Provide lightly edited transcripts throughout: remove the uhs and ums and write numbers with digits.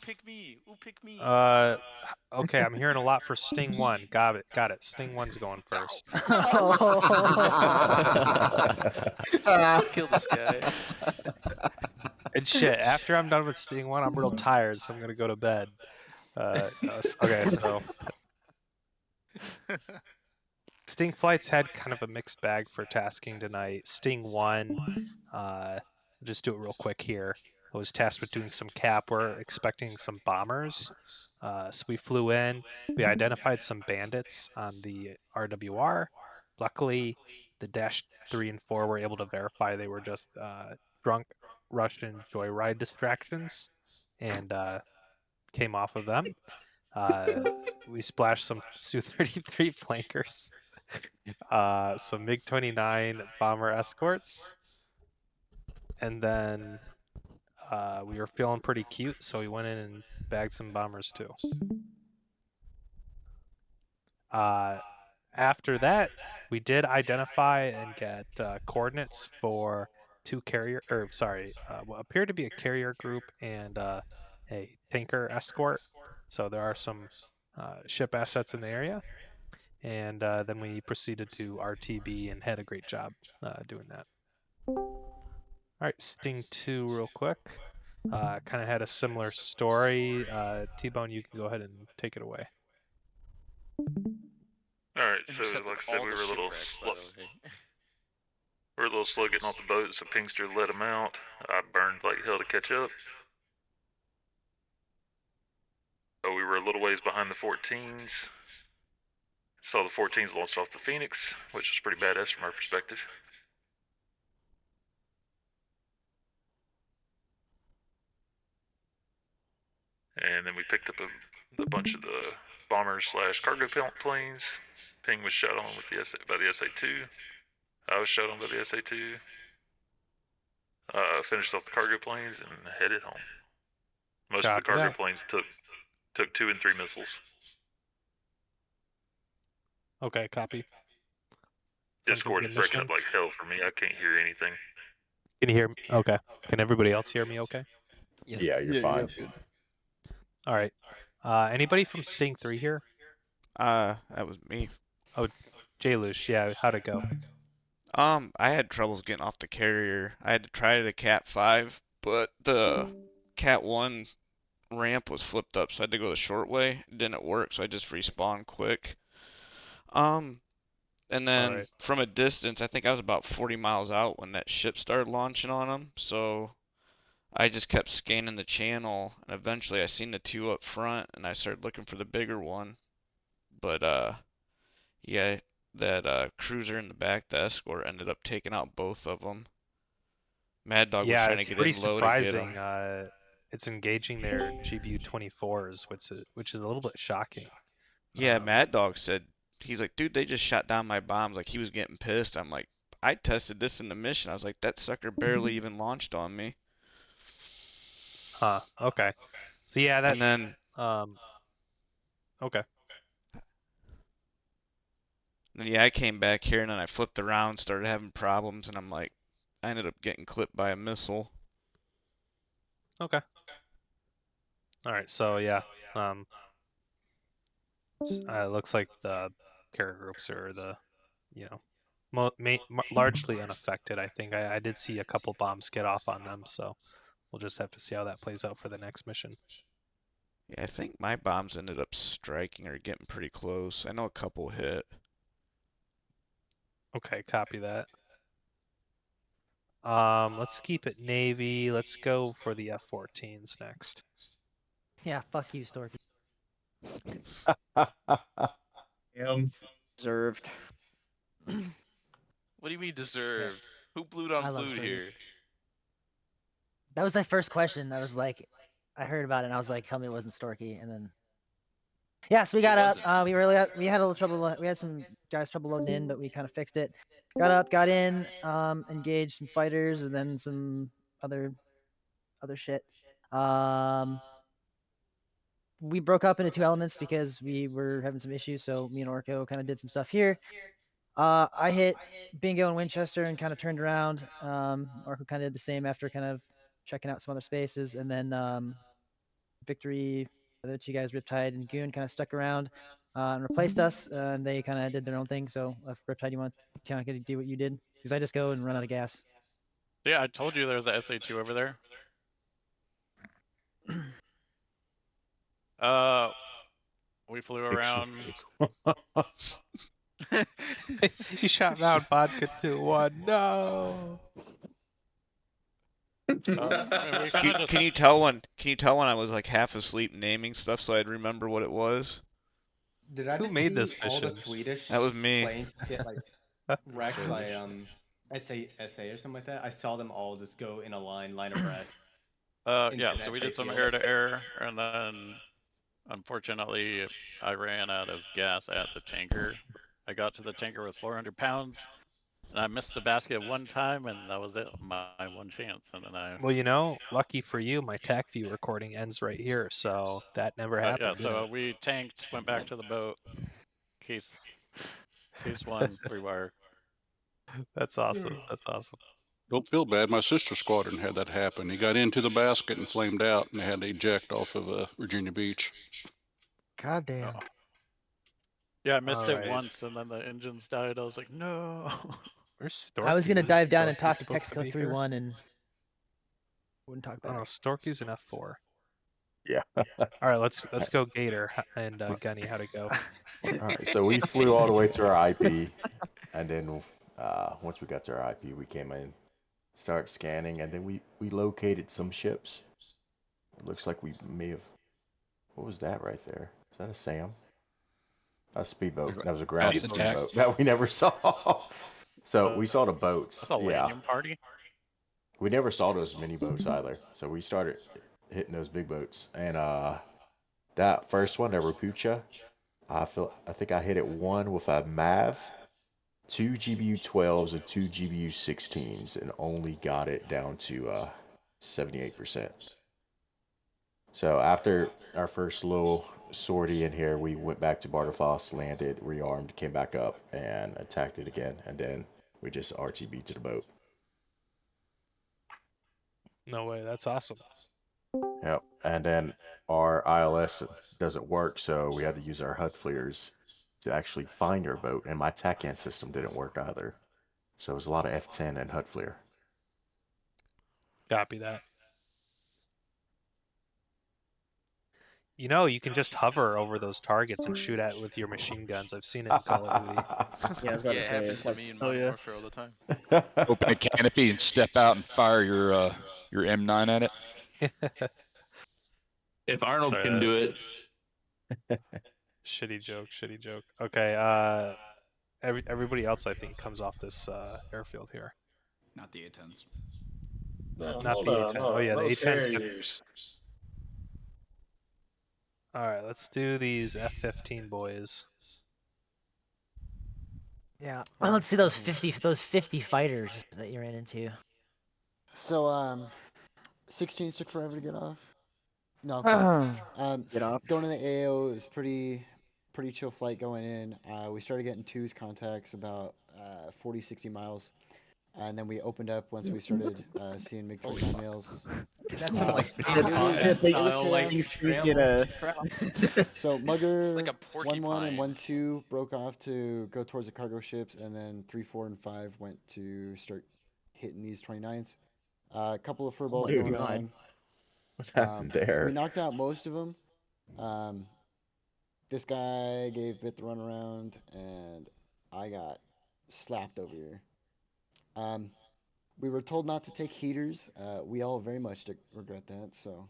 pick me? Ooh, pick me. Okay, I'm hearing a lot for Sting 1. Got it. Sting 1's going first. No. Kill this guy. And shit, after I'm done with Sting 1, I'm real tired, so I'm gonna go to bed. Okay, so Sting flights had kind of a mixed bag for tasking tonight. Sting 1, just do it real quick here. I was tasked with doing some cap. We're expecting some bombers. So we flew in. We identified some bandits on the RWR. Luckily, the Dash 3 and 4 were able to verify they were just drunk Russian joyride distractions and came off of them. We splashed some Su-33 flankers, some MiG-29 bomber escorts, and then we were feeling pretty cute, so we went in and bagged some bombers too. After that, we did identify and get coordinates for what appeared to be a carrier group and a tanker escort. So there are some ship assets in the area. And then we proceeded to RTB and had a great job doing that. All right, Sting 2 real quick. Kind of had a similar story. T-Bone, you can go ahead and take it away. Alright, so Intercepted like I said, all we the were a little shipwrecks, slow. by the way. We were a little slow getting off the boat, so Pingster let him out. I burned like hell to catch up. But we were a little ways behind the 14s. Saw the 14s launched off the Phoenix, which was pretty badass from our perspective. And then we picked up a bunch of the bombers slash cargo planes. Ping was shot on with by the SA-2. I was shot on by the SA-2. Finished off the cargo planes and headed home. Most of the cargo planes took 2 and 3 missiles. Okay, copy. Discord is breaking up like hell for me. I can't hear anything. Can you hear me? Okay. Can everybody else hear me okay? Yes. Yeah, you're fine. Good. All right. Anybody from Sting 3 here? That was me. Oh, J-Lush, yeah, how'd it go? I had troubles getting off the carrier. I had to try the Cat 5, but the Cat 1 ramp was flipped up, so I had to go the short way. It didn't work, so I just respawned quick. And then from a distance, I think I was about 40 miles out when that ship started launching on them, so I just kept scanning the channel, and eventually I seen the 2 up front, and I started looking for the bigger one. But, yeah, that cruiser in the back, the escort, ended up taking out both of them. Mad Dog was trying to get in low to get them. It's engaging their GBU-24s, which is a little bit shocking. Yeah, Mad Dog said, he's like, dude, they just shot down my bombs. Like, he was getting pissed. I'm like, I tested this in the mission. I was like, that sucker barely even launched on me. Huh, okay. So yeah, that... And then... okay. And yeah, I came back here, and then I flipped around, started having problems, and I'm like, I ended up getting clipped by a missile. Okay. All right, so yeah, looks like the carrier groups are largely unaffected. I think I did see a couple bombs get off on them, so we'll just have to see how that plays out for the next mission. Yeah, I think my bombs ended up striking or getting pretty close. I know a couple hit. Okay, copy that. Let's keep it Navy. Let's go for the F-14s next. Yeah, fuck you, Storky. Deserved. What do you mean deserved? Who blued on blued here? That was my first question. I was like, I heard about it and I was like, tell me it wasn't Storky. And then, yeah, so we got up. We had a little trouble. We had some guys trouble loading in, but we kind of fixed it. Got up, got in, engaged some fighters, and then some other shit. We broke up into 2 elements because we were having some issues. So me and Orko kind of did some stuff here. I hit Bingo and Winchester and kind of turned around. Orko kind of did the same after kind of checking out some other spaces, and then Victory, the two guys, Riptide and Goon, kind of stuck around and replaced us. And they kind of did their own thing. So if Riptide, you want to kind of do what you did? Because I just go and run out of gas. Yeah, I told you there was a SA2 over there. We flew around. He shot Mount Vodka 2-1. No. I mean, we kind of just. Can you tell when I was like half asleep naming stuff so I'd remember what it was? Did I Who just made see this all the mission? Swedish That was me. planes get like wrecked by SA or something like that? I saw them all just go in a line abreast. Yeah, into so we the did some SA2. air-to-air, and then unfortunately I ran out of gas at the tanker. I got to the tanker with 400 pounds, and I missed the basket one time, and that was it, my one chance. And then Well, you know, lucky for you, my TAC view recording ends right here, so that never happened. Yeah, did so it? we tanked, went back to the boat. Case 1, 3-wire. That's awesome. That's awesome. Don't feel bad. My sister squadron had that happen. He got into the basket and flamed out, and they had to eject off of Virginia Beach. God damn. Oh. Yeah, I missed it Alright. once, and then the engines died. I was like, no. Where's I was Storky? gonna Wasn't dive down Storky and talk to supposed Texaco be here? 3-1 and wouldn't talk Oh back. no, Storky's an F4. Yeah. All right, let's go Gator and Gunny. How'd it go? All right, so we flew all the way to our IP, and then once we got to our IP, we came in, started scanning, and then we located some ships. It looks like we may have. What was that right there? Is that a SAM? A speedboat. That was a grounded That's attack. speedboat that we never saw. So we saw the boats. That's a Yeah. landing party. We never saw those mini boats either. So we started hitting those big boats, and that first one, the Rapucha, I think I hit it one with a Mav, 2 GBU-12s and 2 GBU-16s, and only got it down to 78%. So after our first little sortie in here, we went back to Bartafoss, landed, rearmed, came back up, and attacked it again, and then we just RTB to the boat. No way. That's awesome. Yep. And then our ILS doesn't work, so we had to use our HUD flares to actually find our boat, and my TACAN system didn't work either. So it was a lot of F10 and HUD flare. Copy that. You know, you can just hover over those targets and shoot at with your machine guns. I've seen it in Call of Duty. Yeah, I was about Yeah, to it say, happens it's to like, me in oh Modern yeah. Warfare all the time. Open a canopy and step out and fire your M9 at it. If Arnold Sorry, can do it. Shitty joke. Shitty joke. Okay. Everybody else I think comes off this airfield here. Not the A10s. No, Not hold the on, A10. hold Oh on. yeah, the Those A10s. Harriers. All right, let's do these F-15 boys. Yeah. Well, let's see those 50 fighters that you ran into. So 16s took forever to get off. No, I'm kidding. Get off. Going to the AO is pretty chill flight going in. We started getting twos contacts about 40, 60 miles. And then we opened up once we started seeing MiG-29 males. That's some like it was like These get a. So Mugger Like a 1-1 and porcupine. 1-2 broke off to go towards the cargo ships, and then 3, 4, and 5 went to start hitting these 29s. A couple of furballs my going God. on. What happened there? We knocked out most of them. This guy gave Bit the runaround, and I got slapped over here. We were told not to take heaters. We all very much regret that, so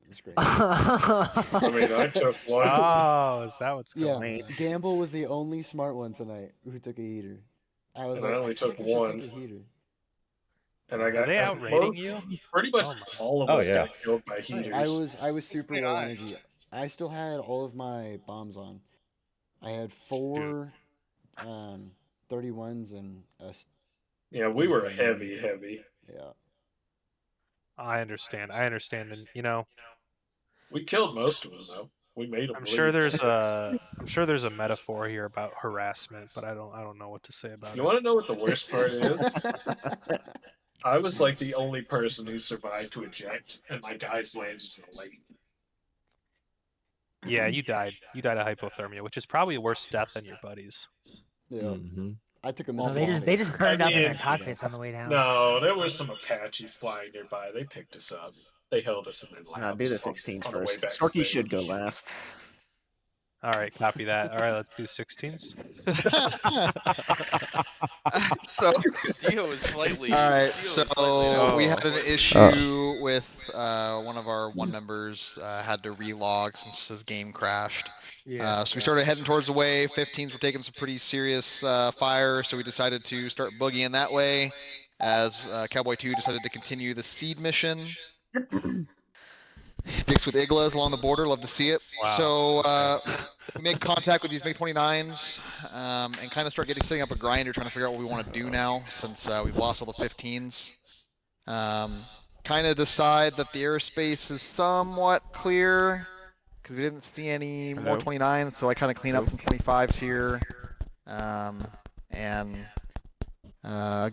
it's great. I mean, I took one. Oh, is that what's going Yeah, on? Gamble was the only smart one tonight who took a heater. I was And I like, only feel took like I should one. take a heater. And I got they and outrating most- you? Pretty much Oh my. all of Oh, us yeah. got killed by heaters. I was super low energy. I still had all of my bombs on. I had 4 31s and Yeah, we were 37. heavy. Yeah. I understand. And you know, We killed most of them though. We made them. I'm sure there's a metaphor here about harassment, but I don't know what to say about You it. want to know what the worst part is? I was like the only person who survived to eject, and my guys landed in the lake. Yeah, you died. You died of hypothermia, which is probably a worse death than your buddies. Yeah. Mm-hmm. I took a No, missile. they just burned up in their mean, cockpits on the way down. No, there was some Apaches flying nearby. They picked us up. They held us in their laps do the 16s on the way first. back. Storky should go last. All right, copy that. All right, let's do 16s. So, Dio is slightly. All right, Dio so is slightly down. we had an Slightly. issue with one of our members had to relog since his game crashed. Yeah. So we started heading towards the wave. 15s were taking some pretty serious fire, so we decided to start boogieing that way. As Cowboy 2 decided to continue the seed mission. Dicks with Iglas along the border, love to see it. Wow. So we make contact with these MiG-29s and kind of start setting up a grinder, trying to figure out what we want to do now since we've lost all the 15s. Kind of decide that the airspace is somewhat clear because we didn't see any more 29s, so I kind of clean up some 25s here and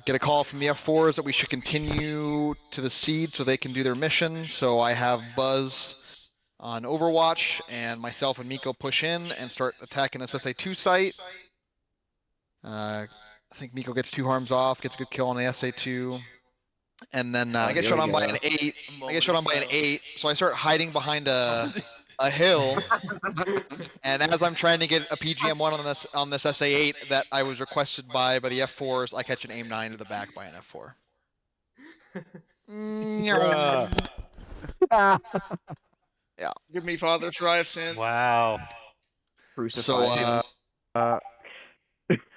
get a call from the F4s that we should continue to the seed so they can do their mission. So I have Buzz on Overwatch, and myself and Miko push in and start attacking this SA2 site. I think Miko gets 2 harms off, gets a good kill on the SA2. And then I get shot on by an 8. I get shot on by an 8, so I start hiding behind a hill. And as I'm trying to get a PGM1 on this SA8 that I was requested by the F4s, I catch an AIM-9 to the back by an F4. Yeah. Give me Father Thriveson. Wow. So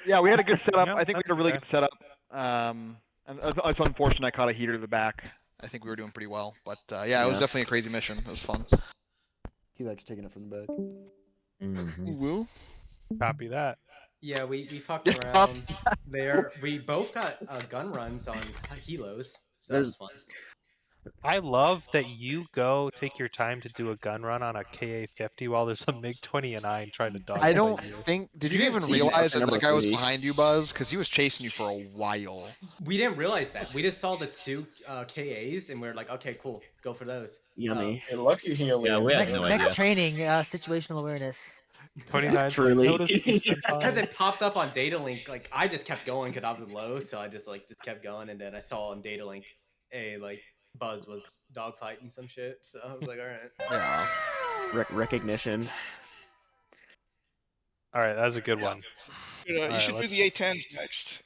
yeah, we had a good setup. I think we had a really good setup. And it's unfortunate I caught a heater to the back. I think we were doing pretty well, but yeah, it was definitely a crazy mission. It was fun. He likes taking it from the back. Mm-hmm. Woo. Copy that. Yeah, we fucked around there. We both got gun runs on helos. So that was fun. I love that you go take your time to do a gun run on a KA-50 while there's a MiG-29 trying to dodge I don't you. think. Did We you didn't even see realize that. that the guy was behind you, Buzz? Because he was chasing you for a while. We didn't realize that. We just saw the 2 KAs and we are like, okay, cool, go for those. Yummy. You're lucky he only had Next training, situational awareness. 29's Truly. like, notice Because it popped up on data link, like I just kept going because I was low, so I just kept going, and then I saw on data link, Buzz was dogfighting some shit, so I was like, all right. Yeah. Recognition. All right, that was a good one. You should do the A10s next.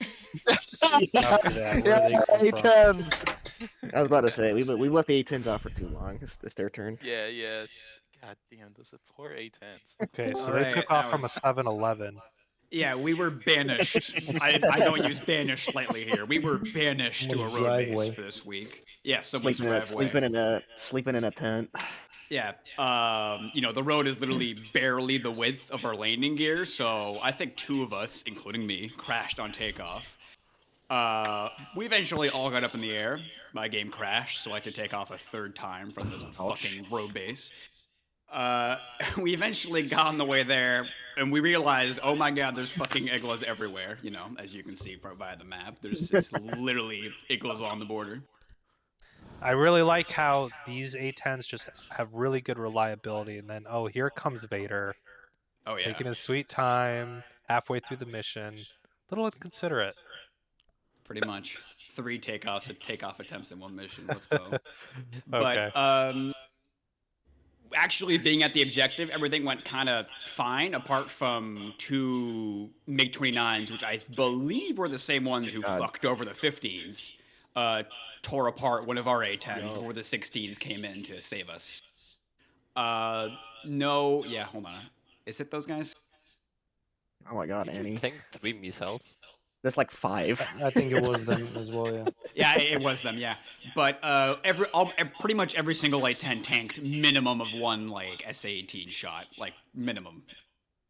Copy that. Where do they come from? I was about to say we left the A10s off for too long. It's their turn. Yeah, yeah. God damn, those are poor A10s. Okay, so All they right, took off that from a was- 7-Eleven. Yeah, we were banished. I don't use banished lightly here. We were banished to a Someone's road driveway. base for this week. Yeah, someone's Sleeping driveway. sleeping in a tent. Yeah, the road is literally barely the width of our landing gear, so I think 2 of us, including me, crashed on takeoff. We eventually all got up in the air. My game crashed, so I had to take off a 3rd time from this fucking road base. We eventually got on the way there, and we realized, oh my god, there's fucking iglas everywhere. As you can see via the map, it's literally iglas on the border. I really like how these A10s just have really good reliability, and then, oh, here comes Vader. Oh, yeah. Taking his sweet time, halfway through the mission. Little inconsiderate. Pretty much. 3 takeoff attempts in 1 mission. Let's go. Okay. But, actually being at the objective, everything went kind of fine, apart from 2 MiG-29s, which I believe were the same ones who fucked over the 15s. Tore apart one of our A10s before the 16s came in to save us. No, yeah, hold on. Is it those guys? Oh my god, Annie. Tank 3 missiles. That's like 5. I think it was them as well, yeah. Yeah, it was them, yeah. But pretty much every single A10 tanked minimum of 1 SA-18 shot, minimum.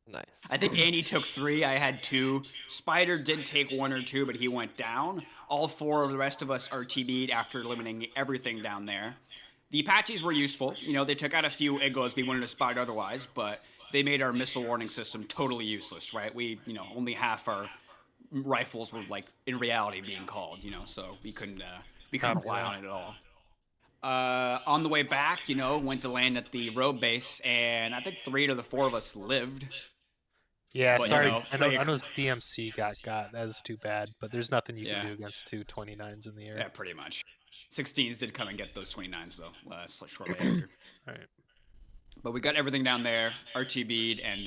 Nice. I think Andy took 3. I had 2. Spider did take 1 or 2, but he went down. All 4 of the rest of us are TB'd after eliminating everything down there. The Apaches were useful. They took out a few iglos we wouldn't have spotted otherwise, but they made our missile warning system totally useless, right? We, only half our rifles were in reality being called, so we couldn't rely on it at all. On the way back, went to land at the road base, and I think 3 out of the 4 of us lived. Yeah, But, sorry. like, I know DMC got. That's too bad. But there's nothing you can Yeah. do against 2 29s in the air. Yeah, pretty much. 16s did come and get those 29s though, shortly after. All right. But we got everything down there, RTB'd, and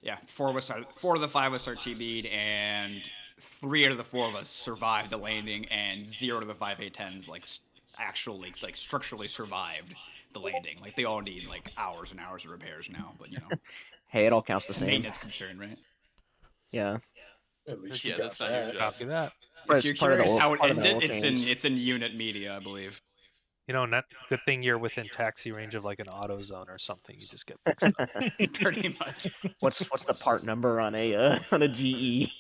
yeah, 4 of the 5 of us RTB'd, and 3 out of the 4 of us survived the landing, and 0 of the 5 A10s actually structurally survived the landing. Like they all need like hours and hours of repairs now, but Hey, it all counts the it's a same. maintenance concern, right? Yeah. At least Yeah, you got that's not your that. job. Copy that. If you're part of the curious oil- how it part of the ended, oil change. it's in unit media, I believe. Good thing you're within taxi range of like an auto zone or something. You just get fixed up. Pretty much. What's the part number on a GE?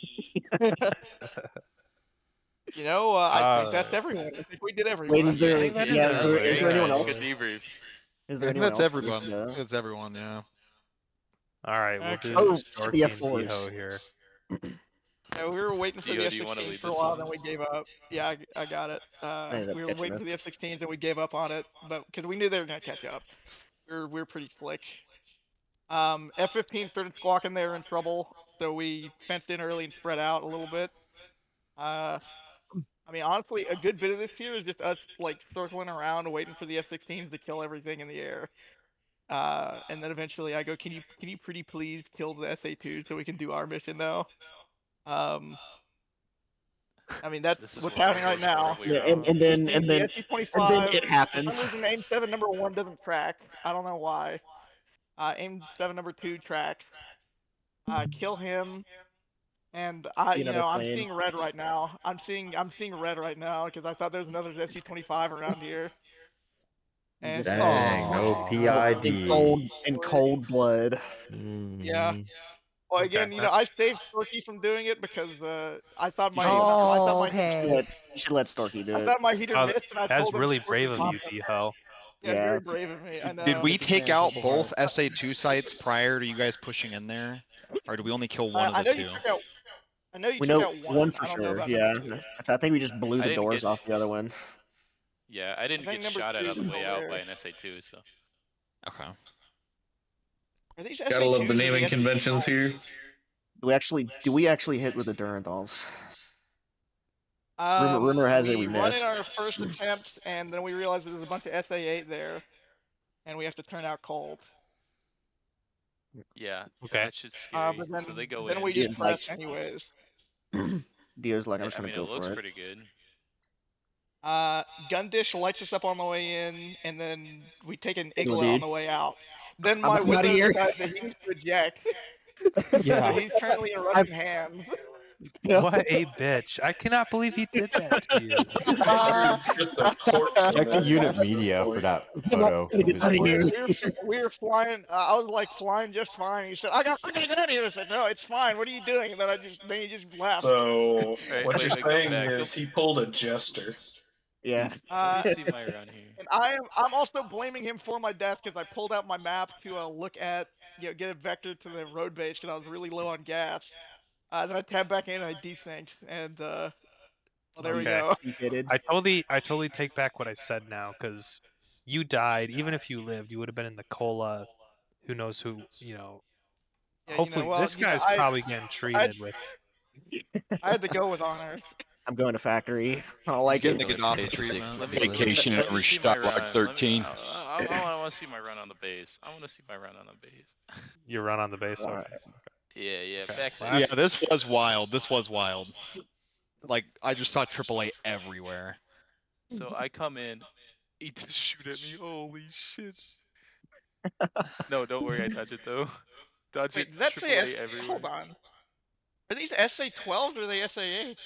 I think that's everyone. I think we did everyone. Wait, is there? I think that Yeah, is is there anyone else? Good debrief. Is there I think anyone that's else? everyone. That is, It's everyone, yeah. All right, we'll Okay. do Oh, Storky and CF4s. Diho here. Yeah, we were waiting for Dio, the do you wanna F-16 lead for a this while, one? then we gave up. Yeah, I got it. ended up We were catching waiting for the this. F-16s and we gave up on it, but because we knew they were gonna catch up. We were pretty slick. F-15 started squawking they were in trouble, so we fenced in early and spread out a little bit. I mean, honestly, a good bit of this here is just us like circling around, waiting for the F-16s to kill everything in the air. And then eventually I go, can you pretty please kill the SA-2 so we can do our mission now? I mean, that's what's happening right now. Yeah, and then The SC-25, it happens. For some reason, aim 7 number 1 doesn't track. I don't know why. Aim 7 number 2 tracks. Kill him. And See another I'm plane. seeing red right now. I'm seeing red right now because I thought there was another SC-25 around here. And Dang, no PID. In cold blood. yeah. Well, again, Okay. I saved Storky from doing it because I thought my Oh, okay. You should let Storky do I it. thought my heater missed, and I That's told him really Storky brave of popped you, up. Diho. Yeah, Yeah. very brave of me. I know. Did we Get this take man out Purple both Heart. SA2 sites prior to you guys pushing in there? Or did we only kill one I of know the you two? took out. I know you We took know out one for I don't know sure. about Yeah, number 2. I think we just blew I the didn't doors get- off the other one. Yeah, I didn't think get number shot at 2 on the is way still out there. by an SA2, so. Okay. Are these Gotta love the SA2s or naming the conventions here. Do we actually hit with the Duranthals? Um, Rumor has it we we run in missed. our first attempt, and then we realized there's a bunch of SA-8 there, and we have to turn out cold. Yeah, Okay. that shit's scary. But then, So they go then in. we just Dio's press like- anyways. Dio's like, I'm just I gonna mean, go it looks for it. pretty good. Gun dish lights us up on the way in, and then we take an Igloo igla on dude. the way out. Then I'm my outta window here. decides that he needs to eject. Yeah. So he's currently in Russian hands. What a bitch! I cannot believe he did that to you. Just a corpse. Check the unit media for that photo of his We were flying. I was like flying just fine. He said, "I gotta get out of here." I said, "No, it's fine. What are you doing?" And then he just laughed. So Right, what wait, you're go saying back, is he pulled a jester. Yeah. So let me see my run here. And I'm also blaming him for my death because I pulled out my map to look at, get a vector to the road base because I was really low on gas. Then I tabbed back in and I desynced, and well, there we go. I totally take back what I said now, because you died. Even if you lived, you would have been in the Kola. Who knows who? Yeah, Hopefully, this guy's probably getting treated with. I had to go with honor. I'm going to factory. I don't like Getting it. the Gaddafi treatment. Vacation Let me see my shot like run. 13. I want to see my run on the base. I want to see my run on the base. You run on the base. Okay. Yeah, Okay. back then. Yeah, this was wild. This was wild. Like, I just saw AAA everywhere. So I come in, he just shoot at me. Holy shit! No, don't worry, I dodge it though. Dodge Wait, it. does that say AAA everywhere. Hold on. Are these SA-12s or are they SA-8?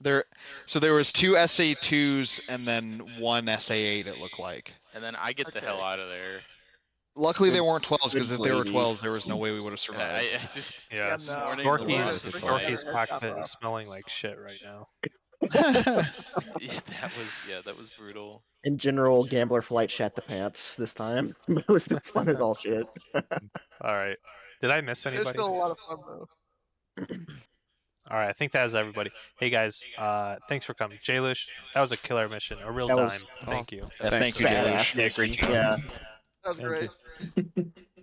There was 2 SA2s and then 1 SA8. It looked like. And then I get the hell out of there. Luckily, they Good- weren't 12s because good if they were gravy. 12s, there was no way we would have survived. I just Yeah, Storky's cockpit is smelling like shit right now. Yeah, that was brutal. In general, Gambler Flight shat the pants this time. But it was still fun as all shit. All right. Did I miss It's anybody? still a lot of fun though. All right, I think that is everybody. Hey guys, thanks for coming. Jalish, that was a killer mission, a real That dime. was Thank you. a badass mission. Yeah. That was great.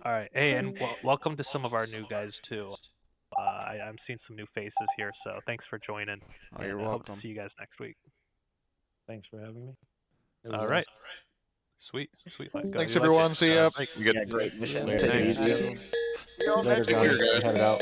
All right, hey, and welcome to some of our new guys too. I'm seeing some new faces here, so thanks for joining. Oh, you're and I hope to welcome. see you guys next week. Thanks for having me. All right. Sweet. Thanks, everyone. See ya. Yeah, great mission. Later, Take it guys. easy. Later, guys. Head it out.